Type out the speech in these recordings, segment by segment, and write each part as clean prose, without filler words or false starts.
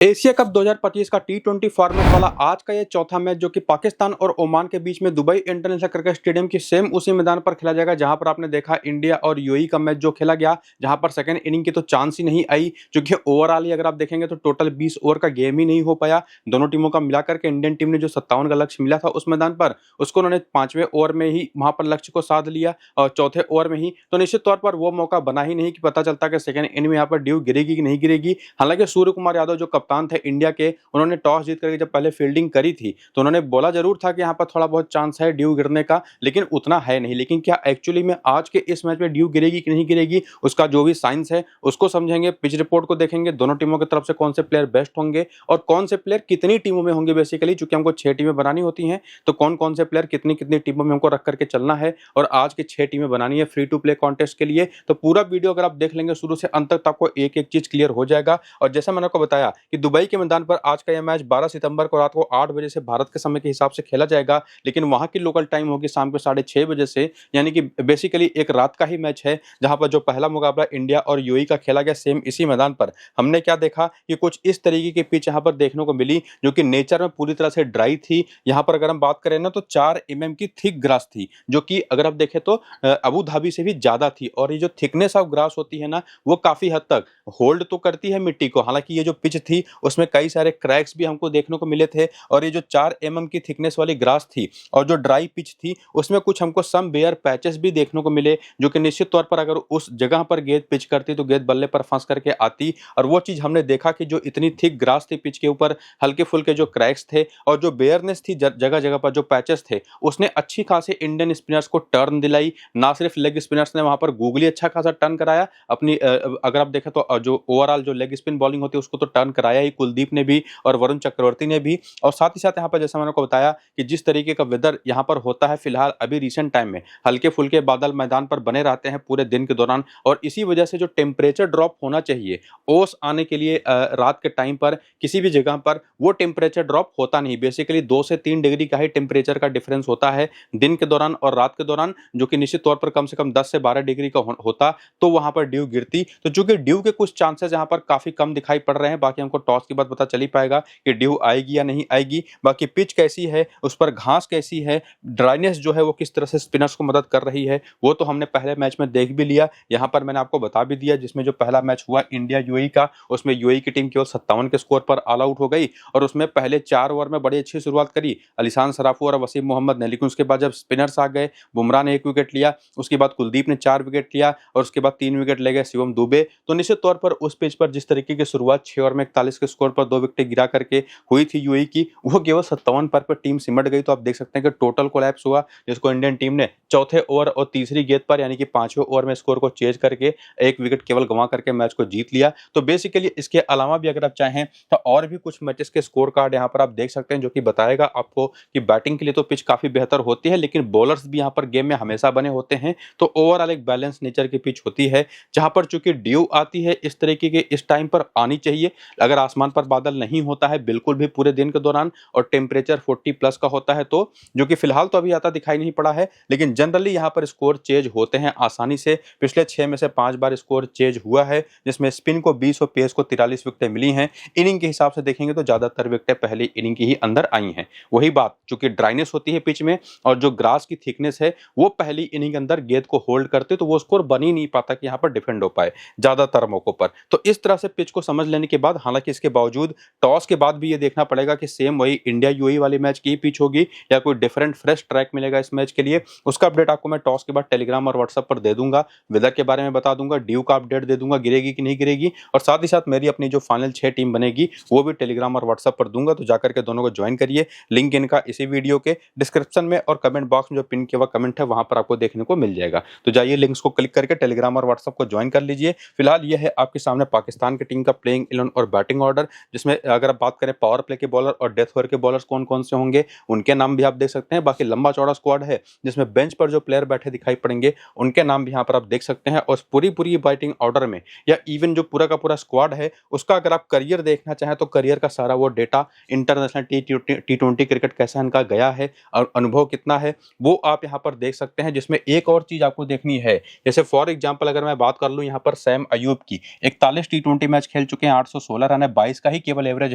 Asia cup 2025 का टी20 format वाला आज का ये चौथा मैच जो कि पाकिस्तान और ओमान के बीच में दुबई इंटरनेशनल क्रिकेट स्टेडियम की सेम उसी मैदान पर खेला जाएगा जहां पर आपने देखा इंडिया और यूएई का मैच जो खेला गया, जहां पर सेकंड इनिंग की तो चांस ही नहीं आई, क्योंकि ओवरऑल ही अगर आप देखेंगे तो टोटल 20 ओवर का गेम ही नहीं हो पाया। दोनों टीमों का मिलाकर के इंडियन टीम ने जो 57 का लक्ष्य मिला था उस मैदान पर, उसको उन्होंने 5वें ओवर में ही वहां पर लक्ष्य को साध लिया और चौथे ओवर में ही तो निश्चित तौर पर वो मौका बना ही नहीं कि पता चलता कि सेकंड इनिंग में यहाँ पर ड्यू गिरेगी कि नहीं गिरेगी। हालांकि सूर्य कुमार यादव जो कप्तान थे इंडिया के, उन्होंने टॉस जीत करके जब पहले फील्डिंग करी थी तो उन्होंने बोला जरूर था कि यहाँ पर थोड़ा बहुत चांस है ड्यू गिरने का, लेकिन उतना है नहीं। लेकिन क्या एक्चुअली में आज के इस मैच में ड्यू गिरेगी कि नहीं गिरेगी, उसका जो भी साइंस है उसको समझेंगे, पिच रिपोर्ट को देखेंगे, दोनों टीमों की तरफ से कौन से प्लेयर बेस्ट होंगे और कौन से प्लेयर कितनी टीमों में होंगे। बेसिकली चूंकि हमको 6 टीमें बनानी होती हैं तो कौन कौन से प्लेयर कितनी कितनी टीमों में हमको रख करके चलना है और आज की 6 टीमें बनानी है फ्री टू प्ले कॉन्टेस्ट के लिए। तो पूरा वीडियो अगर आप देख लेंगे शुरू से अंत तक आपको एक एक चीज क्लियर हो जाएगा। और जैसा मैंने आपको बताया कि दुबई के मैदान पर आज का यह मैच 12 सितंबर को रात को 8 बजे से भारत के समय के हिसाब से खेला जाएगा, लेकिन वहां की लोकल टाइम होगी शाम को 6:30 बजे से, यानी कि बेसिकली एक रात का ही मैच है। जहां पर जो पहला मुकाबला इंडिया और यूएई का खेला गया सेम इसी मैदान पर, हमने क्या देखा कि कुछ इस तरीके की पिच यहां पर देखने को मिली जो कि नेचर में पूरी तरह से ड्राई थी। यहां पर अगर हम बात करें ना तो 4 mm की थिक ग्रास थी, जो कि अगर आप देखें तो अबू धाबी से भी ज्यादा थी। और ये जो थिकनेस ऑफ ग्रास होती है ना, वो काफी हद तक होल्ड तो करती है मिट्टी को। हालांकि ये जो पिच थी उसमें कई सारे क्रैक्स भी हमको देखने को मिले थे। और ये जो 4 mm की थिकनेस वाली ग्रास थी और जो ड्राई पिच थी उसमें कुछ हमको सम बेयर पैचेस भी देखने को मिले, जो कि निश्चित तौर पर अगर उस जगह पर गेंद पिच करती तो गेंद बल्ले पर फंस करके आती। और वो चीज हमने देखा कि जो इतनी थिक ग्रास थी पिच के ऊपर, हल्के फुल्के जो क्रैक्स थे और जो बेयरनेस थी जगह जगह पर जो पैचेस थे, उसने अच्छी खासी इंडियन स्पिनर्स को टर्न दिलाई। ना सिर्फ लेग स्पिनर्स ने वहां पर गूगली अच्छा खासा टर्न कराया अपनी, अगर आप देखें तो जो ओवरऑल जो लेग स्पिन बॉलिंग होती है उसको तो टर्न कराया ही कुलदीप ने भी और वरुण चक्रवर्ती ने भी। और साथ ही साथ यहाँ पर जैसा मैंने को बताया कि जिस तरीके का वेदर यहाँ पर होता है फिलहाल अभी रिसेंट टाइम में, हल्के फुल्के बादल मैदान पर बने रहते हैं पूरे दिन के दौरान, और इसी वजह से जो टेम्परेचर ड्रॉप होना चाहिए ओस आने के लिए रात के टाइम पर किसी भी जगह पर, वो टेम्परेचर ड्रॉप होता नहीं। बेसिकली 2 से 3 डिग्री का ही टेम्परेचर का डिफरेंस होता है दिन के दौरान और रात के दौरान, जो कि निश्चित तौर पर कम से कम 10 से 12 डिग्री का होता तो वहां पर ड्यू गिरती। तो चूंकि ड्यू के कुछ चांसेस यहाँ पर काफी कम दिखाई पड़ रहे हैं, बाकी हमको टॉस के बाद पता चल ही पाएगा कि ड्यू आएगी या नहीं आएगी। बाकी पिच कैसी है, उस पर घास कैसी है, ड्राइनेस जो है वो किस तरह से स्पिनर्स को मदद कर रही है, वो तो हमने पहले मैच में देख भी लिया। यहाँ पर मैंने आपको बता भी दिया जिसमें जो पहला मैच हुआ इंडिया यूएई का, उसमें यूएई की टीम केवल 57 के स्कोर पर ऑल आउट हो गई और उसमें पहले 4 ओवर में बड़ी अच्छी शुरुआत करी अलीशान सराफू और वसीम मोहम्मद ने। लेकिन उसके बाद जब स्पिनर्स आ गए, बुमराह ने 1 विकेट लिया, उसके बाद कुलदीप ने 4 विकेट लिया और उसके बाद 3 विकेट ले गए शिवम दुबे। तो निश्चित तौर पर उस पिच पर जिस तरीके की शुरुआत 6 ओवर में 41 के स्कोर पर 2 विकेट गिरा करके हुई थी यूएई की, वो केवल 57 पर टीम सिमट गई। तो आप देख सकते हैं कि टोटल कोलैप्स हुआ, जिसको इंडियन टीम ने चौथे ओवर और तीसरी गेंद पर यानी कि 5वें ओवर में स्कोर को चेंज करके 1 विकेट केवल गंवा करके मैच को जीत लिया। तो बेसिकली इसके अलावा भी अगर आप चाहें तो और भी कुछ मैचेस के स्कोर कार्ड यहाँ पर आप देख सकते हैं, जो कि बताएगा आपको कि बैटिंग के लिए तो पिच काफी बेहतर होती है, लेकिन बॉलर्स भी यहाँ पर गेम में हमेशा बने होते हैं। तो ओवरऑल एक बैलेंस नेचर की पिच होती है, जहां पर चूंकि ड्यू आती है इस तरीके के इस टाइम पर आनी चाहिए। अगर आसमान पर बादल नहीं होता है बिल्कुल भी पूरे दिन के दौरान और टेम्परेचर 40 प्लस का होता है, तो जो कि फिलहाल तो अभी आता दिखाई नहीं पड़ा है, लेकिन जनरली यहाँ पर स्कोर चेंज होते हैं आसानी से। पिछले 6 में से 5 बार स्कोर चेंज हुआ है, जिसमें स्पिन को 20 और पेस को 43 विकेटें मिली हैं। इनिंग के हिसाब से देखेंगे तो ज्यादातर विकेटें पहली इनिंग की ही अंदर आई हैं। वही बात, चूंकि ड्राइनेस होती है पिच में और जो ग्रास की थिकनेस है वो पहली इनिंग अंदर गेंद को होल्ड करते, तो वो स्कोर बन ही नहीं पाता कि यहाँ पर डिफेंड हो पाए ज्यादातर मौकों पर। तो इस तरह से पिच को समझ लेने के बाद, हालांकि इसके बावजूद टॉस के बाद भी ये देखना पड़ेगा कि सेम वही इंडिया यूएई वाली मैच की पिच होगी या कोई डिफरेंट फ्रेश ट्रैक मिलेगा इस मैच के लिए। उसका अपडेट आपको मैं टॉस के बाद टेलीग्राम और व्हाट्सएप पर दे दूंगा। वेदर के बारे में बता दूंगा, ड्यू का अपडेट दे दूंगा गिरेगी कि नहीं गिरेगी, और साथ ही साथ मेरी अपनी जो फाइनल 6 टीम बनेगी वो भी टेलीग्राम और व्हाट्सएप पर दूंगा। तो जाकर के दोनों को ज्वाइन करिए। लिंक इनका इसी वीडियो के डिस्क्रिप्शन में और कमेंट बॉक्स में जो पिन किया हुआ कमेंट है वहां पर आपको देखने को मिल जाएगा। तो जाइए लिंक्स को क्लिक करके टेलीग्राम और व्हाट्सएप को ज्वाइन कर लीजिए। फिलहाल यह है आपके सामने पाकिस्तान की टीम का प्लेइंग 11 और बैटिंग ऑर्डर, जिसमें अगर आप बात करें पावर प्ले के बॉलर और डेथ ओवर के बॉलर्स कौन कौन से होंगे उनके नाम भी आप देख सकते हैं। बाकी लंबा चौड़ा स्क्वाड है जिसमें बेंच पर जो प्लेयर बैठे दिखाई पड़ेंगे उनके नाम भी यहाँ पर आप देख सकते हैं। और पूरी बैटिंग ऑर्डर में या इवन जो पूरा का पूरा स्क्वाड है उसका अगर आप करियर देखना चाहें तो करियर का सारा वो डेटा, इंटरनेशनल टी20 क्रिकेट कैसा इनका गया है और अनुभव कितना है, वो आप यहाँ पर देख सकते हैं। जिसमें एक और चीज आपको देखनी है, जैसे फॉर एग्जांपल अगर मैं बात कर लूं यहाँ पर सैम अयूब की 41 टी20 मैच खेल चुके हैं, 816 रन है, 22 का ही केवल एवरेज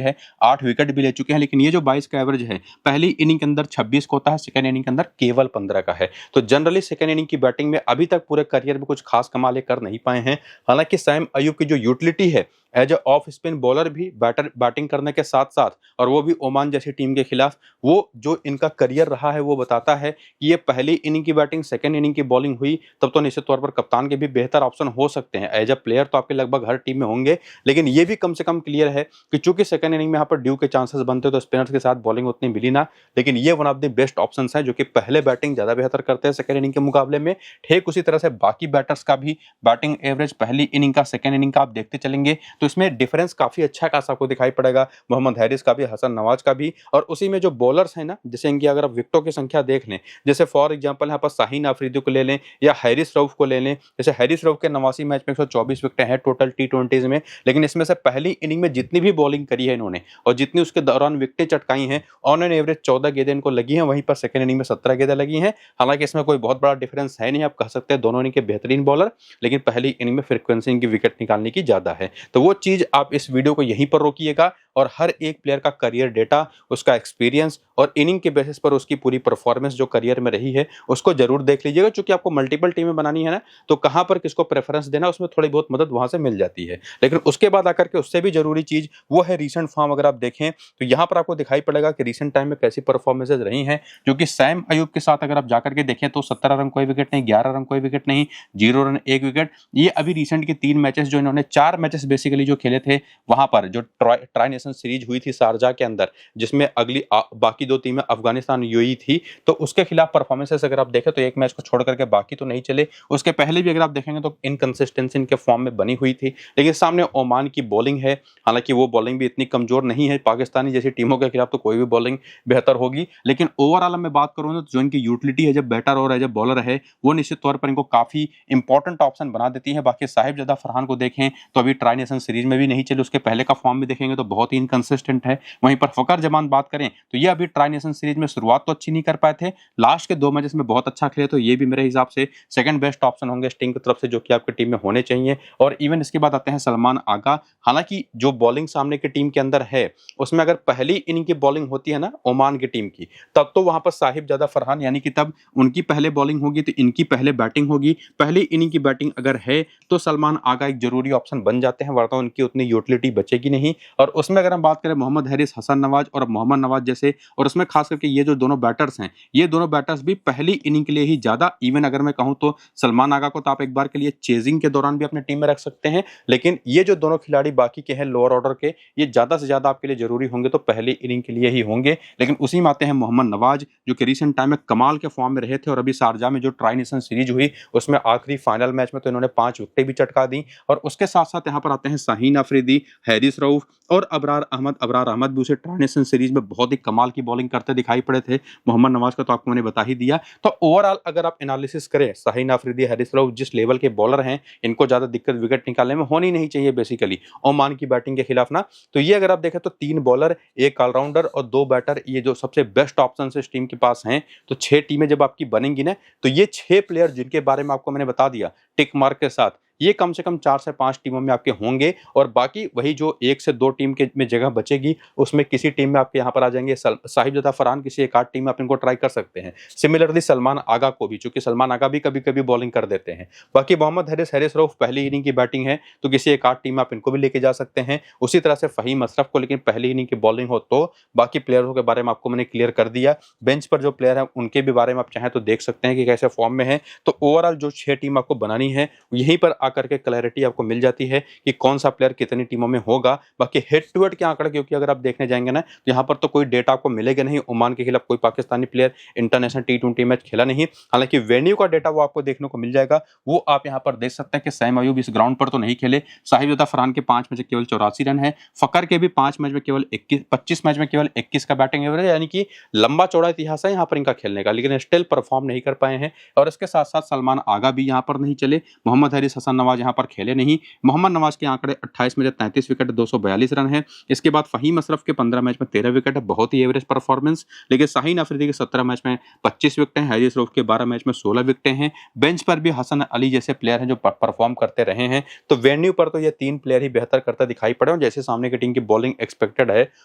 है, 8 विकेट भी ले चुके हैं, लेकिन ये जो 22 का एवरेज है पहली इनिंग के अंदर 26 का होता है, सेकंड इनिंग के अंदर केवल 15 का है। तो जनरली सेकंड इनिंग की बैटिंग में अभी तक पूरे करियर में कुछ खास कमाल कर नहीं पाए हैं। हालांकि सैम अयूब की जो यूटिलिटी है as a off spin bowler भी बैटिंग करने के साथ साथ, और वो भी ओमान जैसी टीम के खिलाफ, वो जो इनका करियर रहा है वो बताता है कि ये पहली इनिंग की बैटिंग सेकंड इनिंग की बॉलिंग हुई तब तो निश्चित तौर पर कप्तान के भी बेहतर ऑप्शन हो सकते हैं। एज ए प्लेयर तो आपके लगभग हर टीम में होंगे, लेकिन ये भी कम से कम क्लियर है कि चूंकि सेकंड इनिंग में यहाँ पर ड्यू के चांसेस बनते तो स्पिनर्स के साथ बॉलिंग उतनी मिली ना, लेकिन ये one of the best option है जो कि पहले बैटिंग ज्यादा बेहतर करते हैं सेकंड इनिंग के मुकाबले में। ठीक उसी तरह से बाकी बैटर्स का भी बैटिंग एवरेज पहली इनिंग का सेकंड इनिंग का आप देखते चलेंगे तो इसमें डिफरेंस काफी अच्छा खासा आपको दिखाई पड़ेगा। मोहम्मद हैरिस का भी, हसन नवाज का भी, और उसी में जो बॉलर्स हैं ना, जैसे इनकी अगर आप विकेटों की संख्या देख लें, जैसे फॉर एग्जांपल यहाँ पर शाहीन अफरीदी को ले लें या हैरिस रऊफ को ले लें। जैसे हैरिस रऊफ के 89 मैच में 124 विकेटें हैं टोटल टी20 में, लेकिन इसमें से पहली इनिंग में जितनी भी बॉलिंग करी है इन्होंने और जितनी उसके दौरान विकेटें चटकाई हैं, ऑन एन एवरेज 14 गेंदें इनको लगी हैं, वहीं पर सेकंड इनिंग में 17 गेंदें लगी हैं। हालांकि इसमें कोई बहुत बड़ा डिफरेंस है नहीं, आप कह सकते हैं दोनों इनिंग के बेहतरीन बॉलर, लेकिन पहली इनिंग में फ्रीक्वेंसी इनकी विकेट निकालने की ज्यादा है। तो वो चीज आप इस वीडियो को यहीं पर रोकिएगा और हर एक प्लेयर का करियर डेटा, उसका एक्सपीरियंस और इनिंग के बेसिस पर उसकी पूरी परफॉर्मेंस जो करियर में रही है उसको जरूर देख लीजिएगा। क्योंकि आपको मल्टीपल टीमें बनानी है ना, तो कहां पर किसको प्रेफरेंस देना उसमें थोड़ी बहुत मदद वहां से मिल जाती है। लेकिन उसके बाद आकर के उससे भी जरूरी चीज वो है रीसेंट फॉर्म। अगर आप देखें तो यहां पर आपको दिखाई पड़ेगा कि रीसेंट टाइम में कैसी परफॉर्मेंसेज रही हैं। जो कि सैम अयूब के साथ अगर आप जाकर के देखें तो 17 रन कोई विकेट नहीं, 11 रन कोई विकेट नहीं, 0 रन 1 विकेट। ये अभी रिसेंट के 3 मैचेस जो इन्होंने 4 मैचेस बेसिकली जो खेले थे वहां पर, जो ट्राई नेशन सीरीज हुई थी शारजाह के अंदर, जिसमें अगली बाकी 2 टीमें अफगानिस्तान यूएई थी, तो उसके खिलाफ परफॉर्मेंसेस अगर आप देखें तो एक मैच को छोड़ करके बाकी तो नहीं चले। उसके पहले भी अगर आप देखेंगे तो इनकंसिस्टेंसी इनके फॉर्म में बनी हुई थी। लेकिन सामने ओमान की बॉलिंग है, हालांकि वो बॉलिंग भी इतनी कमजोर नहीं है, पाकिस्तानी जैसी टीमों के खिलाफ तो कोई भी बॉलिंग बेहतर होगी। लेकिन ओवरऑल मैं बात करूं तो जो इनकी यूटिलिटी है जब बैटर और एज ए बॉलर है, वो निश्चित तौर पर इनको काफी इंपॉर्टेंट ऑप्शन बना देती है। बाकी साहिबजादा फरहान को देखें तो अभी ट्राई नेशन सीरीज में भी नहीं चले, उसके पहले का फॉर्म भी देखेंगे तो बहुत ही इनकंसिस्टेंट है। वहीं पर फकर जमान बात करें तो ये अभी ट्राई नेशन सीरीज में शुरुआत तो अच्छी नहीं कर पाए थे, लास्ट के 2 मैचेस में बहुत अच्छा खेले, तो ये भी मेरे हिसाब से सेकंड बेस्ट ऑप्शन होंगे स्टिंग की तरफ से जो कि आपकी टीम में होने चाहिए। और इवन इसके बाद आते हैं सलमान आगा। हालांकि जो बॉलिंग सामने की टीम के अंदर है उसमें अगर पहली इनिंग की बॉलिंग होती है ना ओमान की टीम की, तब तो वहां पर साहिबजादा फरहान यानी कि तब उनकी पहले बॉलिंग होगी तो इनकी पहले बैटिंग होगी। पहली इनिंग की बैटिंग अगर है तो सलमान आगा एक जरूरी ऑप्शन बन जाते हैं, वरना उनकी उतनी यूटिलिटी बचेगी नहीं। और उसमें अगर हम बात करें मोहम्मद हैरिस, हसन नवाज और मोहम्मद नवाज जैसे, और उसमें खास करके ये जो दोनों बैटर्स हैं, ये दोनों बैटर्स भी पहली इनिंग के लिए ही ज्यादा, इवन अगर मैं कहूं तो सलमान आगा को तो आप एक बार के लिए चेजिंग के दौरान भी अपने टीम में रख सकते हैं, लेकिन ये जो दोनों खिलाड़ी बाकी के हैं लोअर ऑर्डर के, ये ज्यादा से ज्यादा आपके लिए जरूरी होंगे तो पहली इनिंग के लिए ही होंगे। लेकिन उसी में आते हैं मोहम्मद नवाज जो कि रिसेंट टाइम में कमाल के फॉर्म में रहे थे, और अभी शारजाह में जो ट्राई नेशन सीरीज हुई उसमें आखिरी फाइनल मैच में तो इन्होंने 5 विकेटें भी चटका दी। और उसके साथ साथ यहाँ पर आते हैं शाहीन अफरीदी, हैरिस रऊफ और अबरार अहमद भी उसे ट्राई नेशन सीरीज में बहुत ही कमाल की बॉलिंग करते दिखाई पड़े थे। मोहम्मद नवाज का तो आपको मैंने बता ही दिया। तो ओवरऑल अगर आप एनालिसिस करें, शाहीन अफरीदी, हैरिस रऊफ जिस लेवल के बॉलर हैं, इनको ज्यादा दिक्कत विकेट निकालने में होनी नहीं चाहिए बेसिकली ओमान की बैटिंग के खिलाफ ना। तो ये अगर आप देखें तो 3 बॉलर, 1 ऑलराउंडर और 2 बैटर, ये जो सबसे बेस्ट ऑप्शन इस टीम के पास हैं। तो 6 टीमें जब आपकी बनेंगी ना, तो ये 6 प्लेयर जिनके बारे में आपको मैंने बता दिया टिक मार्क के साथ, ये कम से कम 4 से 5 टीमों में आपके होंगे। और बाकी वही जो 1 से 2 टीम के में जगह बचेगी उसमें किसी टीम में आपके यहाँ पर आ जाएंगे। साहिबजादा फरहान किसी एक आध टीम में आप इनको ट्राई कर सकते हैं। सिमिलरली सलमान आगा को भी, चूंकि सलमान आगा भी कभी कभी बॉलिंग कर देते हैं। बाकी मोहम्मद हैरिस रऊफ पहली इनिंग की बैटिंग है तो किसी एक आध टीम में आप इनको भी लेके जा सकते हैं। उसी तरह से फहीम अशरफ को, लेकिन पहली इनिंग की बॉलिंग हो तो। बाकी प्लेयरों के बारे में आपको मैंने क्लियर कर दिया। बेंच पर जो प्लेयर है उनके भी बारे में आप चाहें तो देख सकते हैं कि कैसे फॉर्म में है। तो ओवरऑल जो 6 टीम आपको बनानी है यहीं पर आकर के क्लैरिटी आपको मिल जाती है कि कौन सा प्लेयर कितनी टीमों में होगा। बाकी हेड टू हेड के आंकड़े क्योंकि अगर आप देखने जाएंगे ना तो यहाँ पर तो कोई डेटा आपको मिलेगा नहीं। ओमान के खिलाफ कोई पाकिस्तानी प्लेयर इंटरनेशनल टी20 मैच खेला नहीं, हालांकि वेन्यू का डेटा वो आपको देखने को मिल जाएगा। वो आप यहाँ पर देख सकते हैं कि सैम अयूब इस ग्राउंड पर तो नहीं खेले। साहिबजादा फरहान के 5 मैच केवल 84 रन है। फकर के भी 5 मैच में केवल 25 मैच में केवल 21 का बैटिंग एवरेज, यानी कि लंबा चौड़ा इतिहास है यहाँ पर इनका खेलने का, लेकिन स्टिल परफॉर्म नहीं कर पाए हैं। और इसके साथ साथ सलमान आगा भी यहाँ पर नहीं चले। मोहम्मद हैरिस, हसन मोहम्मद नवाज यहाँ पर खेले नहीं। मोहम्मद नवाज के आंकड़े 28 में 33 विकेट 242 रन है। इसके बाद फ़हीम अशरफ के 15 मैच में 13 विकेट है, बहुत ही एवरेज परफॉर्मेंस। लेकिन शाहीन अफरीदी के 17 मैच में 25 विकेट हैं, हारिस रऊफ के 12 मैच में 16 विकेट हैं। बेंच पर भी हसन अली जैसे प्लेयर हैं जो परफॉर्म करते रहे हैं। तो वेन्यू पर तो ये 3 प्लेयर ही बेहतर करता दिखाई पड़े, और जैसे सामने की टीम की बॉलिंग एक्सपेक्टेड है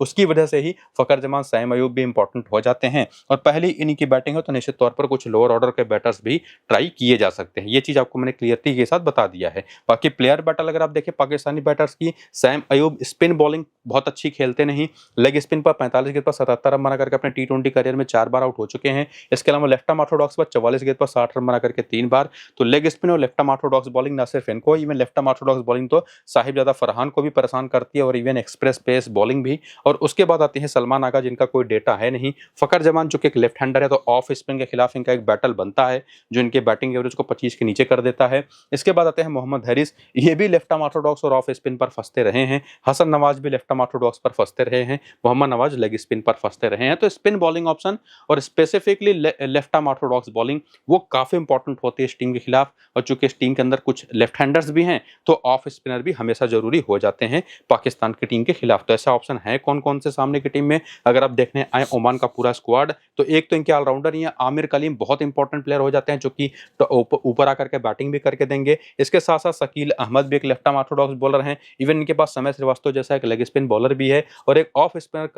उसकी वजह से ही फ़खर जमान, सैम अयूब भी इंपॉर्टेंट हो जाते हैं। और पहली इनिंग की बैटिंग हो तो निश्चित तौर पर कुछ लोअर ऑर्डर के बैटर्स भी ट्राई किए जा सकते हैं। ये चीज़ आपको मैंने क्लियरिटी के साथ बता दिया है। बाकी प्लेयर बैटल अगर आप देखें पाकिस्तानी बैटर्स की, सैम अयूब स्पिन बॉलिंग बहुत अच्छी खेलते नहीं, लेग स्पिन पर 45 गेंद पर 77 रन बना करके अपने टी20 करियर में 4 बार आउट हो चुके हैं। इसके अलावा लेफ्ट आर्म ऑर्थोडॉक्स पर 44 गेंद पर 60 रन बना करके 3 बार। तो लेग स्पिन और लेफ्ट आर्म ऑर्थोडॉक्स बॉलिंग ना सिर्फ इनको, even left arm Orthodox bowling तो साहिबजादा फरहान को भी परेशान करती है, और इवन एक्सप्रेस पेस बॉलिंग भी। और उसके बाद आती है सलमान आगा, जिनका कोई डेटा है नहीं। फ़खर जमान जो कि एक लेफ्ट हैंडर है, तो ऑफ स्पिन के खिलाफ इनका एक बैटल बनता है जो इनके बैटिंग एवरेज को 25 के नीचे कर देता है। इसके बाद आते हैं मोहम्मद हारिस, ये भी लेफ्ट आर्म ऑर्थोडॉक्स और ऑफ स्पिन पर फंसते रहे हैं। हसन नवाज भी लेफ्ट आर्म ऑर्थोडॉक्स पर फंसते रहे हैं, मोहम्मद नवाज लेग स्पिन पर फंसते रहे हैं। तो स्पिन बॉलिंग ऑप्शन और specifically left arm Orthodox bowling वो काफी इंपॉर्टेंट होती है इस टीम के खिलाफ। और चूंकि इस टीम के अंदर कुछ लेफ्ट हैंडर्स भी हैं, तो ऑफ स्पिनर भी हमेशा जरूरी हो जाते हैं पाकिस्तान की टीम के खिलाफ। तो ऐसा ऑप्शन है कौन कौन से सामने की टीम में? अगर आप देखने आए ओमान का पूरा स्क्वाड, तो एक तो इनके ऑलराउंडर ही है आमिर कलीम, बहुत इंपॉर्टेंट प्लेयर हो जाते हैं जो कि ऊपर आकर के बैटिंग भी करके देंगे। इसके साथ साथ शकील अहमद भी एक लेफ्ट आर्म ऑर्थोडॉक्स बॉलर हैं। इवन इनके पास समय श्रीवास्तव जैसा एक लेग स्पिन बॉलर भी है, और एक ऑफ स्पिनर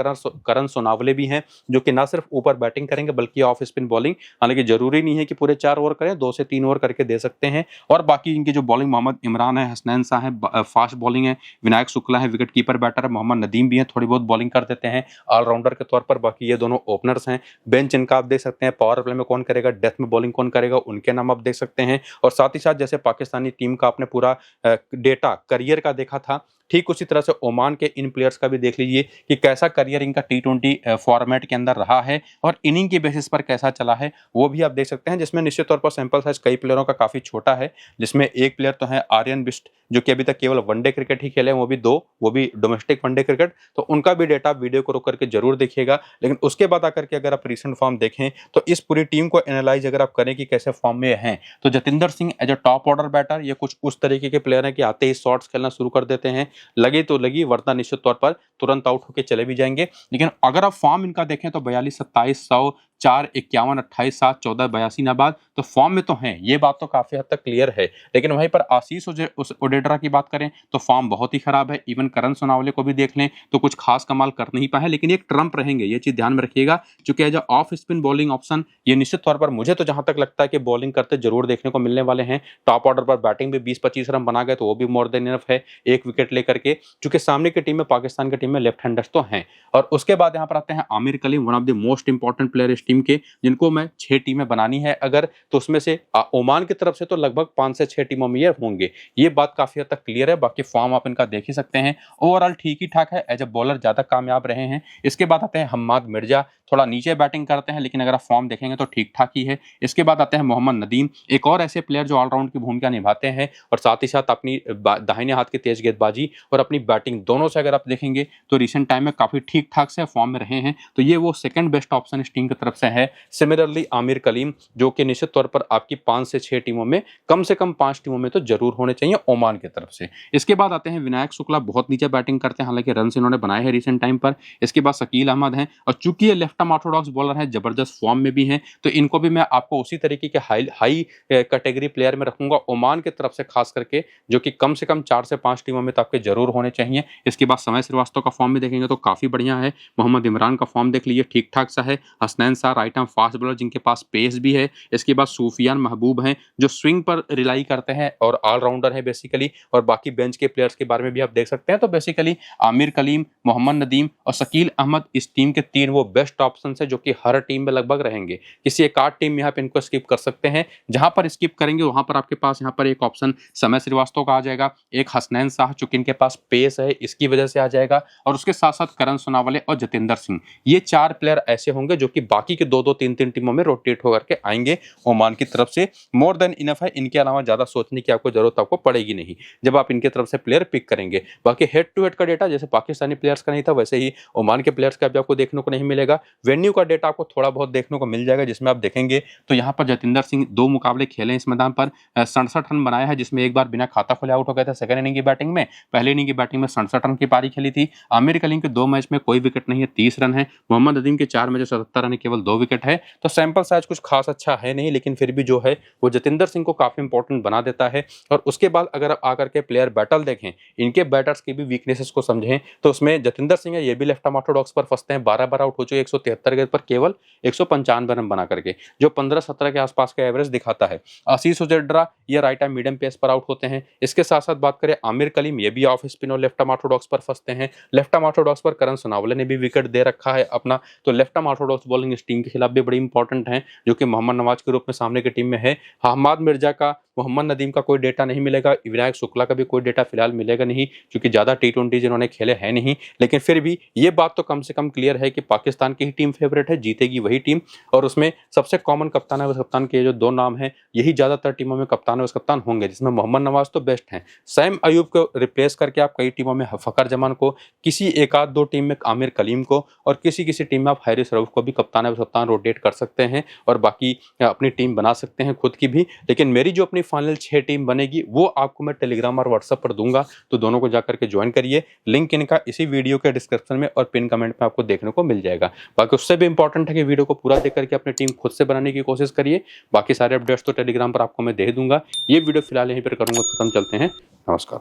करण सोनावले भी हैं जो कि ना सिर्फ ऊपर बैटिंग करेंगे बल्कि ऑफ स्पिन बॉलिंग, हालांकि जरूरी नहीं है कि पूरे 4 ओवर करें, 2 से 3 ओवर करके दे सकते हैं। और बाकी इनकी जो बॉलिंग, मोहम्मद इमरान है, हसनैन शाह है, फास्ट बॉलिंग है, विनायक शुक्ला है, विकेट कीपर बैटर है, मोहम्मद नदीम भी हैं, थोड़ी बहुत बॉलिंग कर देते हैं ऑलराउंडर के तौर पर। बाकी ये दोनों ओपनर्स हैं। बेंच इनका आप देख सकते हैं, पावर प्ले में कौन करेगा, डेथ में बॉलिंग कौन करेगा, उनके नाम आप देख सकते हैं। और साथ ही साथ जैसे पाकिस्तानी टीम का आपने पूरा डेटा करियर का देखा था, ठीक उसी तरह से ओमान के इन प्लेयर्स का भी देख लीजिए कि कैसा करियर इनका टी20 फॉर्मेट के अंदर रहा है और इनिंग के बेसिस पर कैसा चला है, वो भी आप देख सकते हैं। जिसमें निश्चित तौर पर सैंपल साइज कई प्लेयरों का काफी छोटा है, जिसमें एक प्लेयर तो है आर्यन बिस्ट जो कि अभी तक केवल वनडे क्रिकेट ही खेले हैं, वो भी डोमेस्टिक वनडे क्रिकेट। तो उनका भी डेटा वीडियो को रोक करके जरूर देखिएगा। लेकिन उसके बाद आकर के अगर आप रिसेंट फॉर्म देखें, तो इस पूरी टीम को एनालाइज अगर आप करें कि कैसे फॉर्म में हैं, तो Jatinder Singh as a top order batter, ये कुछ उस तरीके के प्लेयर हैं कि आते ही शॉट्स खेलना शुरू कर देते हैं, लगे तो लगी, वरना निश्चित तौर पर तुरंत आउट होकर चले भी जाएंगे। लेकिन अगर आप फॉर्म इनका देखें तो 42, 27, 100, 4, 51, 28, 7, 14, 82 नाबाद, तो फॉर्म में तो हैं, ये बात तो काफी हद तक क्लियर है। लेकिन वहीं पर आशीष ओडेडरा की बात करें तो फॉर्म बहुत ही खराब है। इवन करण सोनावले को भी देख लें तो कुछ खास कमाल कर नहीं पाए, लेकिन एक ट्रम्प रहेंगे, ये चीज ध्यान में रखिएगा। चूंकि as off spin bowling option ये निश्चित तौर पर मुझे तो जहां तक लगता है कि बॉलिंग करते जरूर देखने को मिलने वाले हैं। टॉप ऑर्डर पर बैटिंग भी 20-25 रन बना गए तो वो भी मोर देन इनफ है, एक विकेट लेकर के। चूंकि सामने की टीम में, पाकिस्तान की टीम में लेफ्ट हैंडर्स तो हैं। और उसके बाद यहाँ पर आते हैं Aamir Kaleem, one of the most important player इस टीम के, जिनको मैं 6 टीमें बनानी है अगर, तो उसमें से ओमान की तरफ से तो लगभग 5 से 6 टीमों में ये होंगे। ये बात काफी हद तक क्लियर है। बाकी फॉर्म आप इनका देख ही सकते हैं, ओवरऑल ठीक ही ठाक है, एज अ बॉलर ज्यादा कामयाब रहे हैं। इसके बाद आते हैं हम्माद मिर्जा, थोड़ा नीचे बैटिंग करते हैं लेकिन अगर आप फॉर्म देखेंगे तो ठीक ठाक ही है। इसके बाद आते हैं मोहम्मद नदीम, एक और ऐसे प्लेयर जो ऑलराउंड की भूमिका निभाते हैं और साथ ही साथ अपनी दाहिने हाथ की तेज गेंदबाजी और अपनी बैटिंग दोनों से अगर आप देखेंगे तो रिसेंट टाइम में काफी ठीक ठाक से फॉर्म में रहे हैं। तो ये वो सेकंड बेस्ट ऑप्शन इस टीम की तरफ से है। सिमिलरली आमिर कलीम, जो कि निश्चित तौर पर आपकी 5 से 6 टीमों में, कम से कम 5 टीमों में तो जरूर होने चाहिए ओमान की तरफ से। इसके बाद आते हैं विनायक शुक्ला, बहुत नीचे बैटिंग करते हैं, हालांकि रन इन्होंने बनाए हैं रिसेंट टाइम पर। इसके बाद शकील अहमद हैं, और चूंकि ये लेफ्ट आर्म ऑर्थोडॉक्स बॉलर हैं, जबरदस्त फॉर्म में भी हैं, तो इनको भी मैं आपको उसी तरीके के हाई कैटेगरी प्लेयर में रखूंगा ओमान की तरफ से, खास करके जो कि कम से कम 4 से 5 टीमों में तो आपके जरूर होने चाहिए। इसके बाद समय श्रीवास्तव का फॉर्म में देखेंगे तो काफी बढ़िया है। मोहम्मद इमरान का फॉर्म देख लीजिए, ठीक ठाक सा है। Hasnain Shah, right arm fast bowler जिनके पास पेस भी है। इसके बाद सूफियान महबूब हैं जो स्विंग पर रिलाई करते हैं और ऑलराउंडर है बेसिकली। और बाकी बेंच के प्लेयर्स के बारे में भी आप देख सकते हैं। तो बेसिकली आमिर कलीम, मोहम्मद नदीम और शकील अहमद इस टीम के 3 वो बेस्ट ऑप्शन है जो कि हर टीम में लगभग रहेंगे। किसी एक आध टीम में यहाँ पे इनको स्किप कर सकते हैं, जहां पर स्किप करेंगे वहां पर आपके पास यहाँ पर एक ऑप्शन समय श्रीवास्तव का आ जाएगा, एक हसनैन शाह चूंकि इनके पास पेस है इसकी वजह से आ जाएगा, और उसके साथ साथ करण सोनावले और जतिंदर सिंह। ये 4 प्लेयर ऐसे होंगे जो कि बाकी के 2-2, 3-3 टीमों में रोटेट होकर के आएंगे ओमान की तरफ से। मोर देन इनफ है, इनके अलावा ज्यादा सोचने की आपको जरूरत आपको पड़ेगी नहीं जब आप इनके तरफ से प्लेयर पिक करेंगे। बाकी हेड टू हेड का डेटा जैसे पाकिस्तानी प्लेयर्स का नहीं था, वैसे ही ओमान के प्लेयर्स का भी आपको देखने को नहीं मिलेगा। वेन्यू का डेटा आपको थोड़ा बहुत देखने को मिल जाएगा, जिसमें आप देखेंगे तो यहाँ पर जतिंदर सिंह 2 मुकाबले खेले इस मैदान पर, 67 रन बनाया है, जिसमें एक बार बिना खाता खोले आउट हो गए थे सेकंड इनिंग की बैटिंग में। पहली इनिंग की बैटिंग में 67 रन की पारी खेली थी। आमिर कलीम के 2 मैच में कोई विकेट नहीं है, 30 रन है। मोहम्मद नदीम के 4 मैच 77 रन, केवल 2 विकेट है। तो सैंपल साइज कुछ खास अच्छा है नहीं, लेकिन फिर भी जो है वो जतिंदर सिंह को काफी इंपॉर्टेंट बना देता है। और उसके बाद अगर आप आकर के प्लेयर बैटल देखें, इनके बैटर्स की भी वीकनेसेस को समझें, तो उसमें जतिंदर सिंह है, ये भी लेफ्ट आर्म ऑर्थोडॉक्स पर फंसते हैं। 12 बार आउट हो चुके 173 गेंद पर केवल 195 रन बना करके, जो 15-17 के आसपास का एवरेज दिखाता है। आशीष उजेड्रा ये राइट आर्म मीडियम पेस पर आउट होते हैं। इसके साथ साथ बात करें आमिर कलीम, ये भी ऑफ स्पिन और लेफ्ट आर्म ऑर्थोडॉक्स पर फंसते हैं। लेफ्ट आर्म ऑर्थोडॉक्स पर करण सोनावले ने भी विकेट दे रखा है अपना। तो लेफ्ट आर्म ऑर्थोडॉक्स बॉलिंग इस टीम के खिलाफ भी बड़ी इंपॉर्टेंट है, जो कि मोहम्मद नवाज के रूप में सामने की टीम में है। हमाद मिर्जा का, मोहम्मद नदीम का कोई डेटा नहीं मिलेगा, विनायक शुक्ला का भी कोई डेटा फिलहाल मिलेगा नहीं, क्योंकि ज्यादा टी20 जिन्होंने खेले हैं नहीं। लेकिन फिर भी ये बात तो कम से कम क्लियर है कि पाकिस्तान की ही टीम फेवरेट है, जीतेगी वही टीम। और उसमें सबसे कॉमन कप्तान है, कप्तान के जो 2 नाम हैं, यही ज्यादातर टीमों में कप्तान है कप्तान होंगे, जिसमें मोहम्मद नवाज तो बेस्ट हैं। सैम अयूब को रिप्लेस करके आप कई टीमों में फखर जमान को, किसी एक आध 2 टीम में आमिर कलीम को, और किसी किसी टीम में आप हारिस रऊफ को भी कप्तान है कप्तान रोटेट कर सकते हैं, और बाकी अपनी टीम बना सकते हैं खुद की भी। लेकिन मेरी जो अपनी फाइनल 6 टीम बनेगी वो आपको मैं टेलीग्राम और व्हाट्सएप पर दूंगा, तो दोनों को जाकर के ज्वाइन करिए। लिंक इनका इसी वीडियो के डिस्क्रिप्शन में और पिन कमेंट में आपको देखने को मिल जाएगा। बाकी उससे भी इंपॉर्टेंट है कि वीडियो को पूरा देख करके अपनी टीम खुद से बनाने की कोशिश करिए। बाकी सारे अपडेट्स तो टेलीग्राम पर आपको मैं दे दूंगा। ये वीडियो फिलहाल यहीं पर करूंगा खत्म। चलते हैं, नमस्कार।